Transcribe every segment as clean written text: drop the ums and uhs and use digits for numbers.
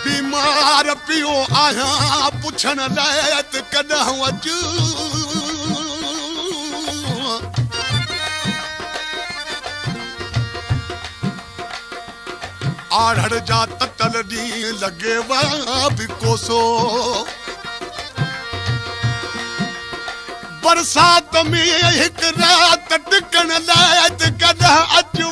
बीमार पियो आया पुछण लाइ त कॾहिं अचु आढ़ड़ जा ततल ॾींहं लॻे वा बि कोसो बरसात में हिक रात टिकण लाइ त कॾहिं अचु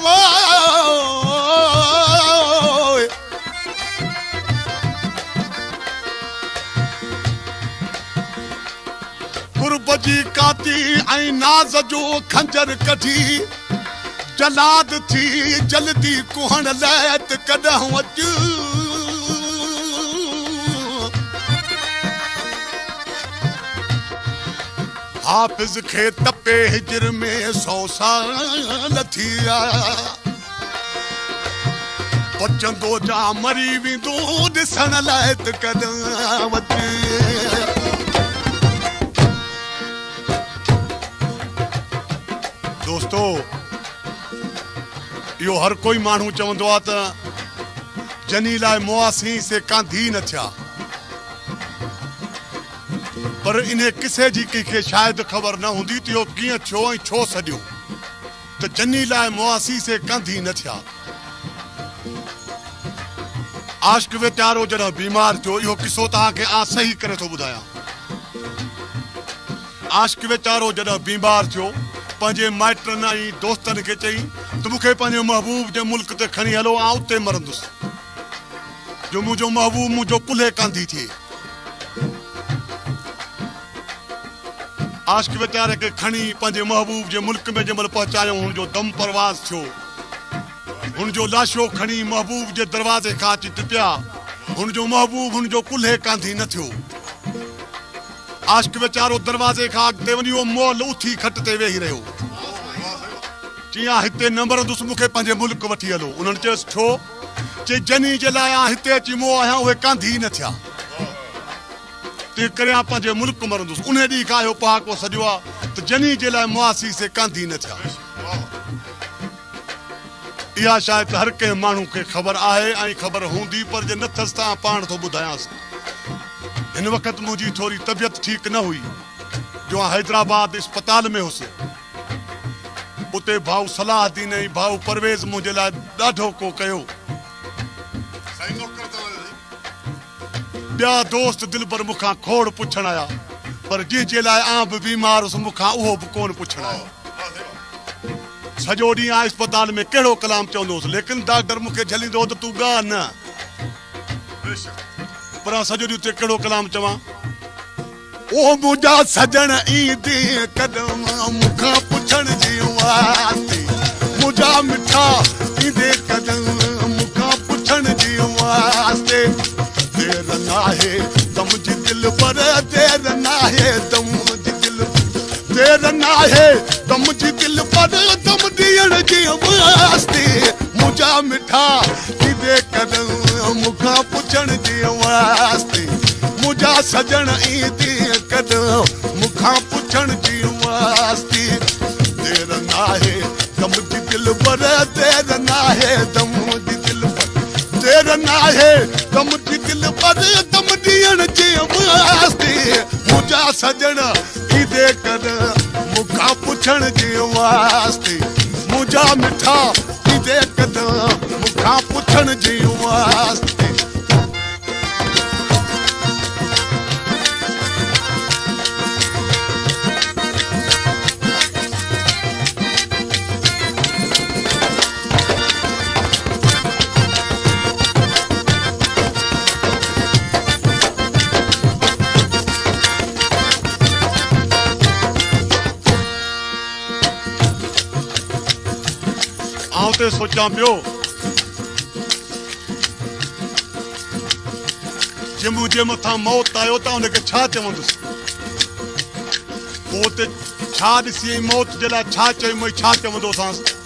गुरब जी काती ऐं नाज़ जो खंजर कढी जलाद थी जल्दी कुहण लाइ त कॾहिं अचु हाफ़िज़ खे तपे हिजर में 100 साल थी आया बचंदो जा मरी वेंदो ॾिसण लाइ त कॾहिं अचु दोस्तो यो हर कोई मानू चवंदो आ त जनी लाइ मुआसी से कांधी न थिया पर इन्हें किसे जी के शायद खबर न हुंदी त यो कीअं थियो ऐं छो सॼो त जनी लाइ मुआसी से कांधी न थिया आशिक वेचारो जॾहिं बीमार थियो इहो किसो तव्हांखे आ सही करे थो ॿुधायां आशिक वेचारो जॾहिं बीमार थियो पंहिंजे माइटनि ऐं दोस्तनि खे चई त मूंखे पंहिंजे महबूब जे मुल्क ते खणी हलो आउं उते मरंदुसि जो मुंहिंजो महबूब मुंहिंजो कुल्हे कांधी थिए आशिक वेचारे खे खणी पंहिंजे महबूब जे मुल्क में जंहिंमहिल पहुचायूं हुनजो दम परवाज़ थियो हुनजो लाशो खणी महबूब जे दरवाज़े खां अची टिपिया हुनजो महबूब हुनजो कुल्हे कांधी न थियो आशिक वेचारो दरवाज़े खां अॻिते वञी उहो मोल उथी खट ते वेही रहियो चई हिते न मरंदुसि मूंखे पंहिंजे मुल्क वठी हलो उन्हनि चयोसि छो चई जनी जे लाइ हिते अची मूं आहियां उहे कांधी न थिया तंहिं करे पंहिंजे मुल्क मरंदुसि उन ॾींहुं खां इहो पहाको सॼो आहे त जनी जे लाइ मुआसी से कांधी न थिया इहा शायदि हर कंहिं माण्हू खे ख़बर आहे ऐं ख़बर हूंदी पर जे नथसि तव्हां पाण थो ॿुधायांसि हिन वक़्तु मुंहिंजी थोरी तबियत ठीकु न हुई जो हैदराबाद अस्पताल में हुउसि उते भाऊ सलाहदीन ऐं भाऊ परवेज़ मुंहिंजे लाइ ॾाढो को कयो ॿिया दोस्त दिलबर मूंखां खोड़ पुछण आया पर जंहिंजे लाइ आउं बि बीमार हुउसि मूंखां उहो बि कोन पुछण आयो सॼो ॾींहुं अस्पताल में कहिड़ो कलाम चवंदो हुउसि लेकिन डॉक्टर मूंखे झलींदो त तूं ॻाल्हि न पर सॼो ॾींहुं उते कहिड़ो कलाम चवां ओ मुंहिंजा सजण ईंदे कदम मूंखां पुछण जी वास्ते मुंहिंजा मिठा ईंदे कदम मूंखां पुछण जी वास्ते देर नाहे दम जी दिल पर देर नाहे दम जी दिल देर नाहे दम जी दिल पर दम ॾियण जी वास्ते मुंहिंजा मिठा ईंदे कदम मूंखां पुछण जी वास्ते मुंहिंजा सजण ईंदे कदम मूंखां पुछण जी वास्ते देर नाहे दम जी दिल पर देर नाहे दम जी दिल पर देर नाहे दम जी दिल पर दम ॾियण जे वास्ते मुंहिंजा सजण ईंदे कदम मूंखां पुछण जे वास्ते मुंहिंजा मिठा ईंदे कदम मूंखां पुछण जे वास्ते उते सोचां पियो जे मुंहिंजे मथां मौत आयो त उनखे छा चवंदुसि पोइ उते छा ॾिसी मौत जे लाइ छा चई छा चवंदोसांसि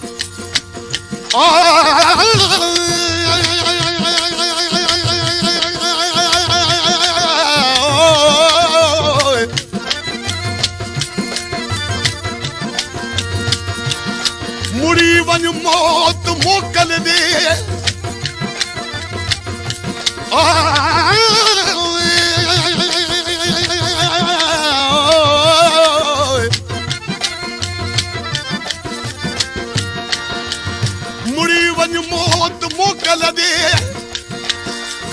मुड़ी वञ मौत मोकल दे मुड़ी वञ मौत मोकल दे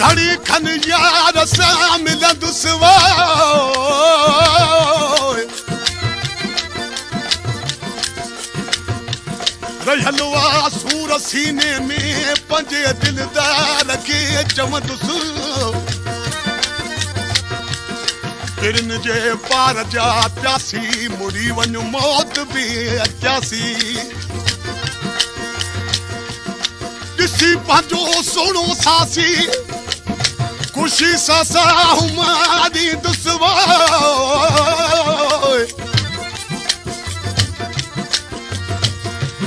घड़ी खन यार सां मिलंदुसि रहियल हुआ सूर सीने में पंजे दिलदार खे चवंदुसि किरन जे पार जा प्यासी मुड़ी वञ मौत बि अचासी ॾिसी पंहिंजो सोणो सासी ख़ुशी सां साहु मारींदुसि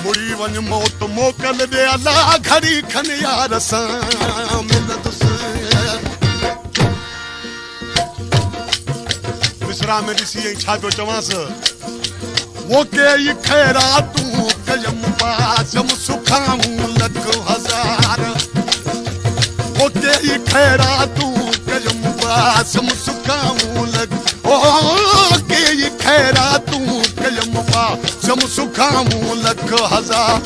मुड़ी वञ मौत मोकल दे अला घड़ी खन यार सां मिलंदुसि विसरा में ॾिसी छा पियो चवांसि वो कई ख़ैरातूं कयम पासम सुखाऊं लख हज़ार वो कई ख़ैरातूं कयम पासम सुखाऊं लख ओ कई ख़ैरातूं कयम पासम सुखाऊं लख हज़ार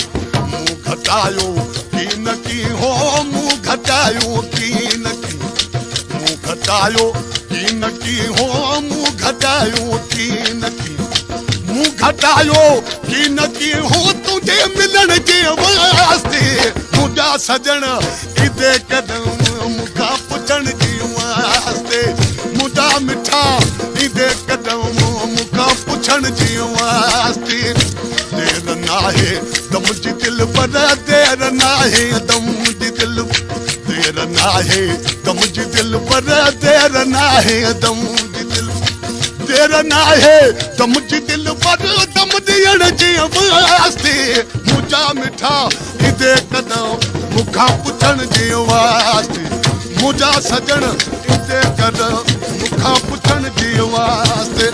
मूं घटायो की न की हो मूं घटायो की न की मूं घटायो की न की हो मूं घटायो की न की मूं घटायो की न की हो तुझे मिलण जे वास्ते मुंहिंजा सजण इदे कदम मूंखां पुछण जे वास्ते मुंहिंजा मिठा इदे कदम मूंखां पुछण जे वास्ते देर नाहे त मुंहिंजी दिलि पर देर नाहे त मुंहिंजी दिलि देर नाहे त मुंहिंजी दिलि पर देर नाहे त मुंहिंजी दिलि देर नाहे त मुंहिंजी दिलि पर दम ॾियण जे वास्ते मुंहिंजा मिठा इदे कदम मूंखां पुछण जे वास्ते मुंहिंजा सजण इदे कदम मूंखां पुछण जे वास्ते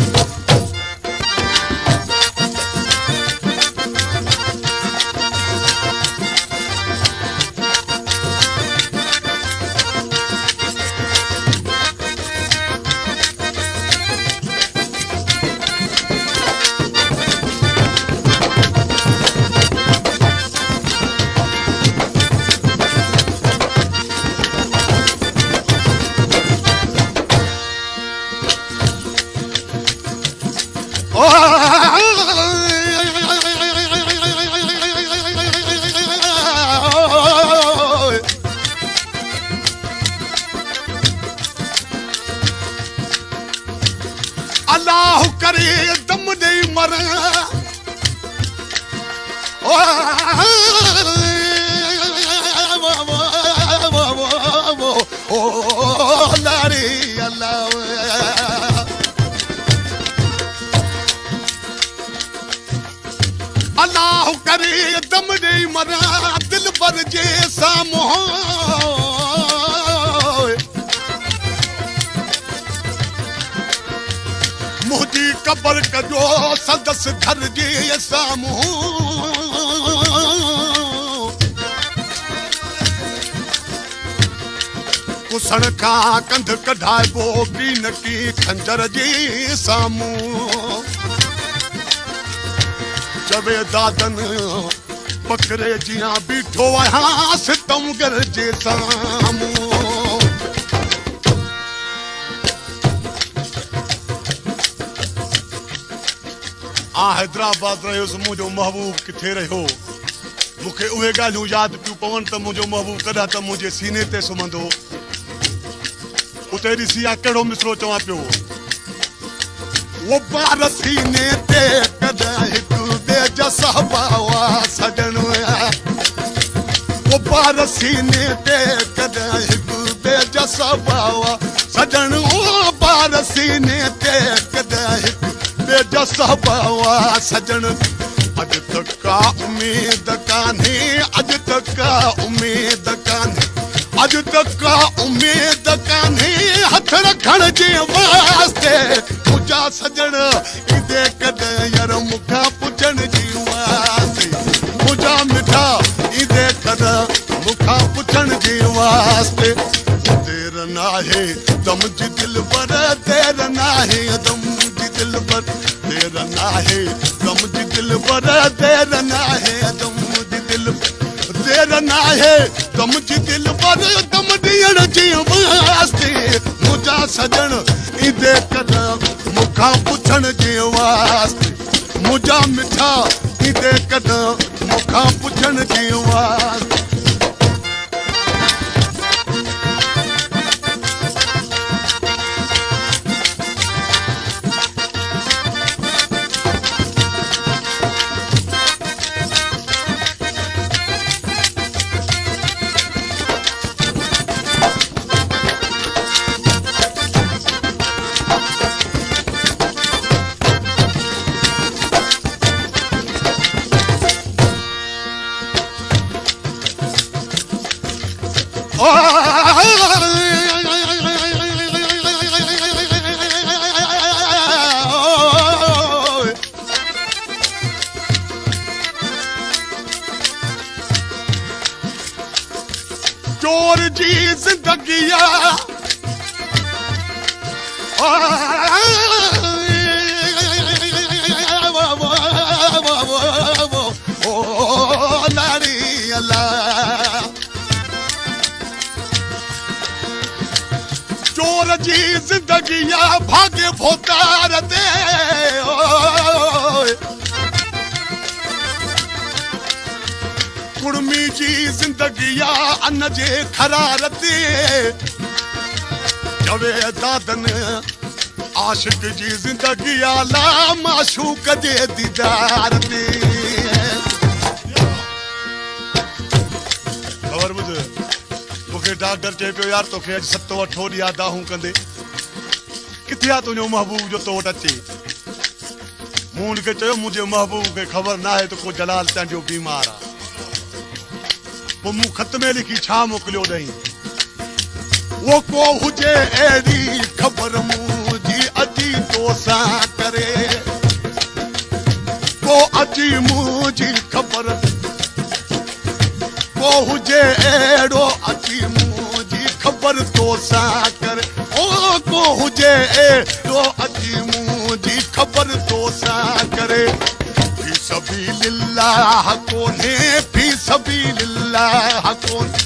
अल्लाह करे दम दे मर ओ लारी अल्लाह अल्लाह करे दम दे मर दिल पर जे साम्हूं मुझी कबर कजो सदस घर जे साम्हूं कुसण खां कंध कढाइबो की न की खंजर जे साम्हूं चवे दादन बकरे जियां बीठो आहियां सितमगर जे साम्हूं हैदराबाद रहियोसि मुंहिंजो महबूब किथे रहियो मूंखे उहे ॻाल्हियूं यादि पियूं पवनि त मुंहिंजो महबूब कॾहिं त मुंहिंजे सीने ते सुम्हंदो उते ॾिसी आहे कहिड़ो मिसरो चवां पियो वो बार सीने ते कॾहिं हिकु ॿिए जा साहबा हुआ सजण सीने ते कॾहिं हिकु ॿिए जा सबावा सजण ओ बार सीने ते कॾहिं हिकु ॿिए जा सबावा सजण अॼु त का उमेद कान्हे अॼु त का उमेद कान्हे अॼु त का उमेद कान्हे हथ रखण जे वास्ते मुंहिंजा सजण ईंदे कॾहिं यार मूंखां पुछण जी वास्ते मुंहिंजा मिठा ईंदे कॾहिं मूंखां पुछण जे वास्ते देर नाहे दम जी दिल पर देर नाहे दम जी दिल पर देर नाहे दम जी दिल पर देर नाहे दम जी दिल देर नाहे दम जी दिल पर दम ॾियण जे वास्ते मुंहिंजा सजण ईंदे कॾहिं मूंखां पुछण जे वास्ते मुंहिंजा मिठा ईंदे कॾहिं मूंखां पुछण जे वास्ते चोर जी जिंदगी चोर जी जिंदगी भागे भोतार दे कुड़मी जी जिंदगी अन्न जे खरार ते जवे दादन आशिक जी जिंदगी ला माशूक जे दीदार ते खबर ॿुध मूंखे डॉक्टर चए पियो यार तोखे अॼु 7-8 ॾींहं दाहूं कंदे किथे आहे तुंहिंजो महबूब जो तो वटि अचे मूं हुनखे चयो मुंहिंजे महबूब खे ख़बर न आहे त को जलाल तुंहिंजो बीमार आहे पोइ मूं ख़त में लिखी छा मोकिलियो ॾहीं वो को हुजे अहिड़ी ख़बर मुंहिंजी अची तोसां करे को अची मुंहिंजी ख़बर को हुजे अहिड़ो अची मुंहिंजी ख़बर तोसां करे ओ को हुजे अहिड़ो अची मुंहिंजी ख़बर तोसां करे सबीलिल्लाह कोने फी सबीलिल्लाह कोने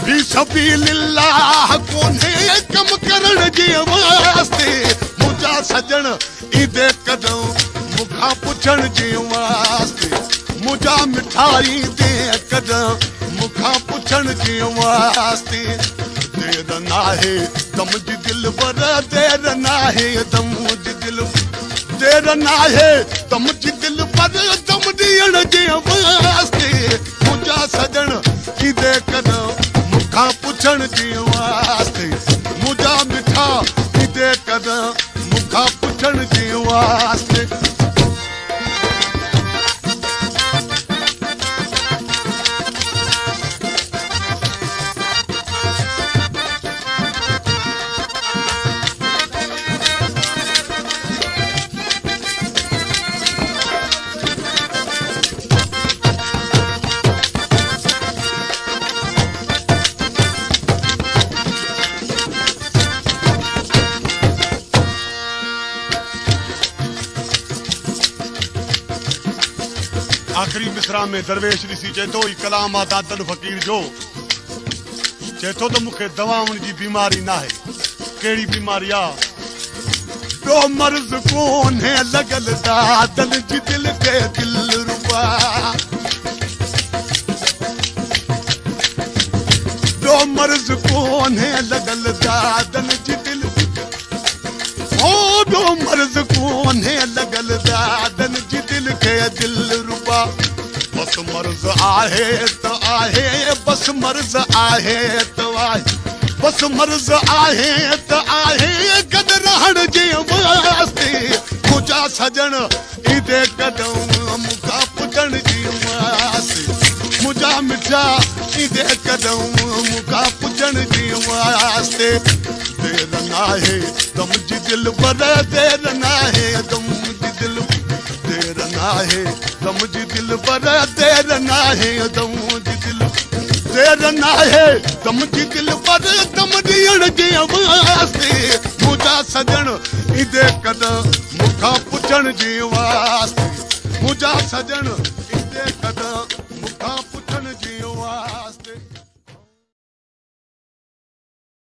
फी सबीलिल्लाह कोने कम करण जे वास्ते मुंहिंजा सजण ईंदे कॾहिं मूंखां पुछण जे वास्ते मुंहिंजा मिठा ईंदे कॾहिं मूंखां पुछण जे वास्ते देर नाहे दम जी दिल पर देर नाहे दम जी दिल देर नाहे दम जी दिल पर दम ॾियण जे वास्ते मुंहिंजा सजण ईंदे कॾहिं मूंखां पुछण जे वास्ते मुंहिंजा मिठा ईंदे कॾहिं मूंखां पुछण जे वास्ते आखिरी मिसरा में दरवेश ॾिसी चए थो ही कलाम आहे दादन फ़कीर जो चए थो त मूंखे दवाउनि जी बीमारी न आहे कहिड़ी बीमारी आहे ॿियो मर्ज़ कोन्हे लॻल दादन जी दिल ते दिल रुबा ॿियो मर्ज़ कोन्हे लॻल दादन जी दिल ओ ॿियो मर्ज़ कोन्हे लॻल दादन जी दिल खे दिल रुबा बस बस मर्ज़ आहे त आहे बस मर्ज़ आहे त आहे बस मर्ज़ आहे त आहे गॾु रहण जे वास्ते मुंहिंजा सजण ईंदे कदम मूंखां पुछण जी वास्ते मुंहिंजा मिठा ईंदे कदम मूंखां पुछण जी वास्ते देर नाहे त मुंहिंजी दिलि पर देर नाहे त मुंहिंजी दिलि देर नाहे त मुंहिंजी दिलि पर देर नाहे त मुंहिंजी दिलि देर नाहे त मुंहिंजी दिलि पर दम ॾियण जे वास्ते मुंहिंजा सजण ईंदे कदम मूंखां पुछण जे वास्ते मुंहिंजा सजण